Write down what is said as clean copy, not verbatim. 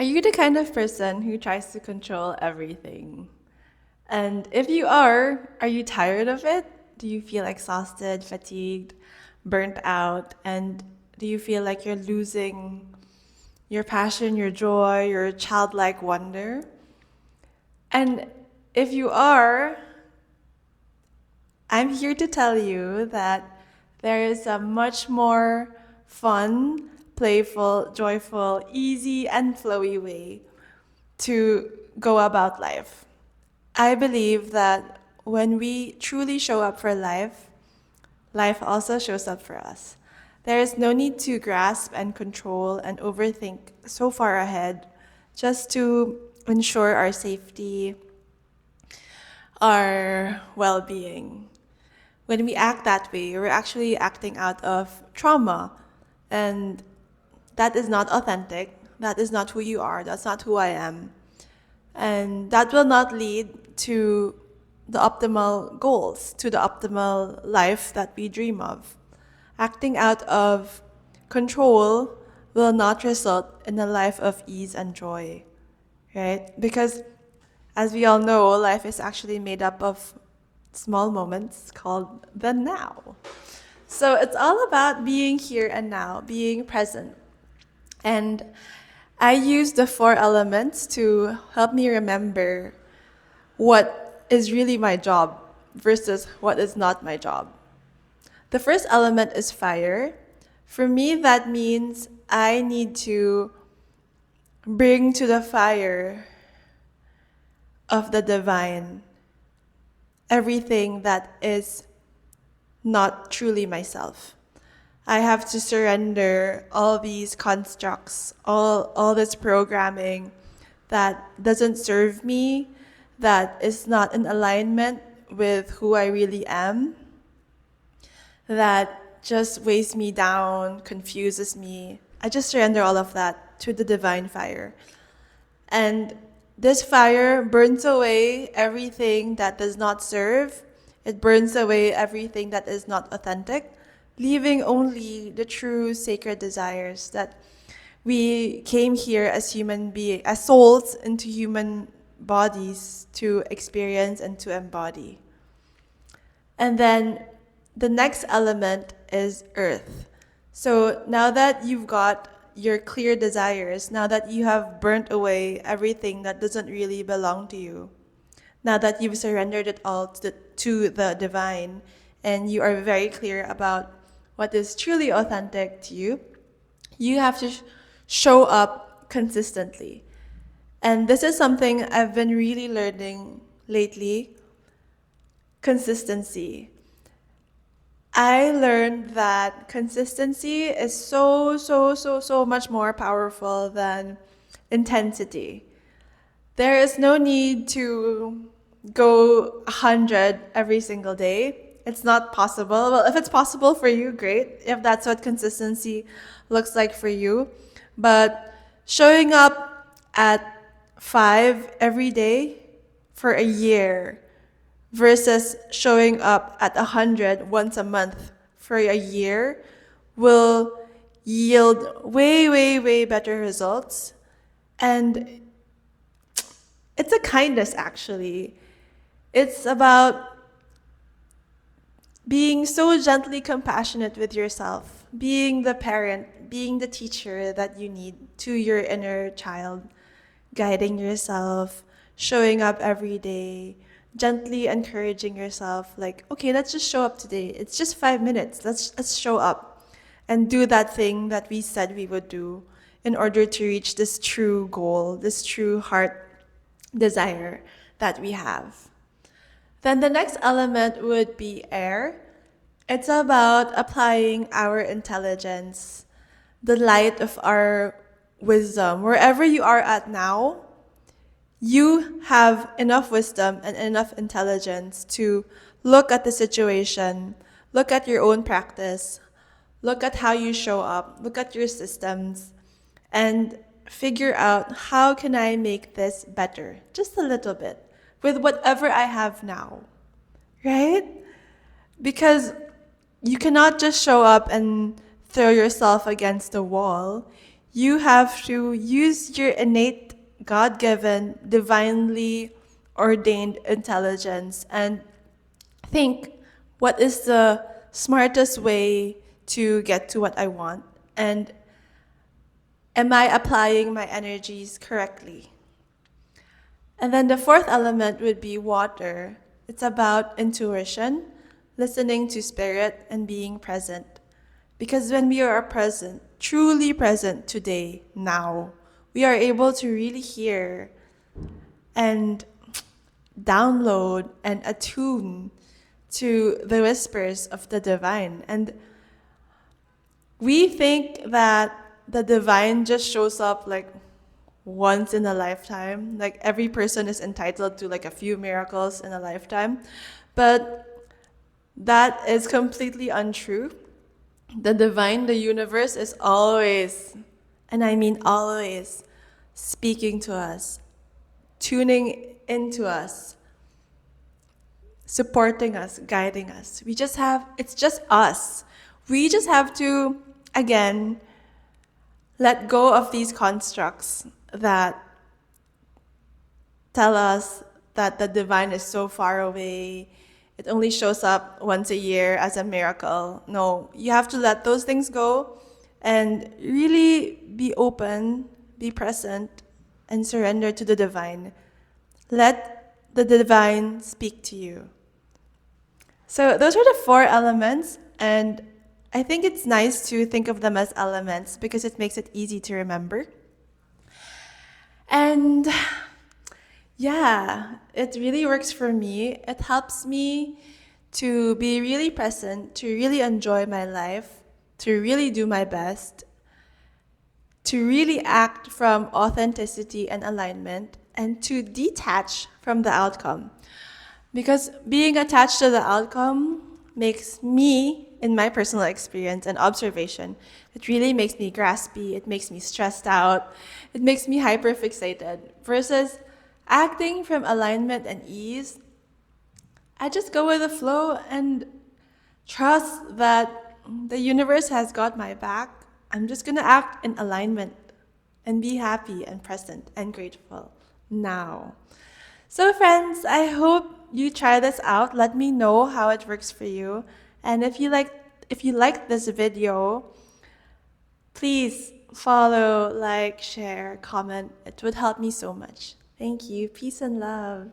Are you the kind of person who tries to control everything? And if you are you tired of it? Do you feel exhausted, fatigued, burnt out? And do you feel like you're losing your passion, your joy, your childlike wonder? And if you are, I'm here to tell you that there is a much more fun, playful, joyful, easy, and flowy way to go about life. I believe that when we truly show up for life, life also shows up for us. There is no need to grasp and control and overthink so far ahead just to ensure our safety, our well being. When we act that way, we're actually acting out of trauma, and that is not authentic. That is not who you are. That's not who I am. And that will not lead to the optimal goals, to the optimal life that we dream of. Acting out of control will not result in a life of ease and joy, right? Because as we all know, life is actually made up of small moments called the now. So it's all about being here and now, being present. And I use the four elements to help me remember what is really my job versus what is not my job. The first element is fire. For me, that means I need to bring to the fire of the divine everything that is not truly myself. I have to surrender all these constructs, all this programming that doesn't serve me, that is not in alignment with who I really am, that just weighs me down, confuses me. I just surrender all of that to the divine fire. And this fire burns away everything that does not serve. It burns away everything that is not authentic, leaving only the true sacred desires that we came here as human beings, as souls into human bodies to experience and to embody. And then the next element is earth. So now that you've got your clear desires, now that you have burnt away everything that doesn't really belong to you, now that you've surrendered it all to the divine, and you are very clear about what is truly authentic to you, you have to show up consistently. And this is something I've been really learning lately: consistency. I learned that consistency is so much more powerful than intensity. There is no need to go 100 every single day. It's not possible. Well, if it's possible for you, great. If that's what consistency looks like for you. But showing up at 5 every day for a year versus showing up at 100 once a month for a year will yield way better results. And it's a kindness, actually. It's about being so gently compassionate with yourself, being the parent, being the teacher that you need to your inner child, guiding yourself, showing up every day, gently encouraging yourself, like, okay, let's just show up today. It's just 5 minutes. Let's show up and do that thing that we said we would do in order to reach this true goal, this true heart desire that we have. Then the next element would be air. It's about applying our intelligence, the light of our wisdom. Wherever you are at now, you have enough wisdom and enough intelligence to look at the situation, look at your own practice, look at how you show up, look at your systems, and figure out, how can I make this better? Just a little bit with whatever I have now, right? Because you cannot just show up and throw yourself against the wall. You have to use your innate, God given, divinely ordained intelligence and think what is the smartest way to get to what I want? And am I applying my energies correctly? And then the fourth element would be water. It's about intuition, listening to spirit, and being present. Because when we are present, truly present today, now, we are able to really hear and download and attune to the whispers of the divine. And we think that the divine just shows up like once in a lifetime. Like every person is entitled to like a few miracles in a lifetime. But that is completely untrue. The divine, the universe is always, and I mean always, speaking to us, tuning into us, supporting us, guiding us. It's just us. We just have to, again, let go of these constructs that tell us that the divine is so far away. It only shows up once a year as a miracle. No, you have to let those things go and really be open, be present, and surrender to the divine. Let the divine speak to you. So those are the four elements, and I think it's nice to think of them as elements because it makes it easy to remember. And yeah, it really works for me. It helps me to be really present, to really enjoy my life, to really do my best, to really act from authenticity and alignment, and to detach from the outcome. Because being attached to the outcome makes me, in my personal experience and observation, it really makes me graspy, it makes me stressed out, it makes me hyperfixated. Versus acting from alignment and ease, I just go with the flow and trust that the universe has got my back. I'm just gonna act in alignment and be happy and present and grateful now. So friends, I hope you try this out. Let me know how it works for you. And if you like this video, please follow, like, share, comment. It would help me so much. Thank you. Peace and love.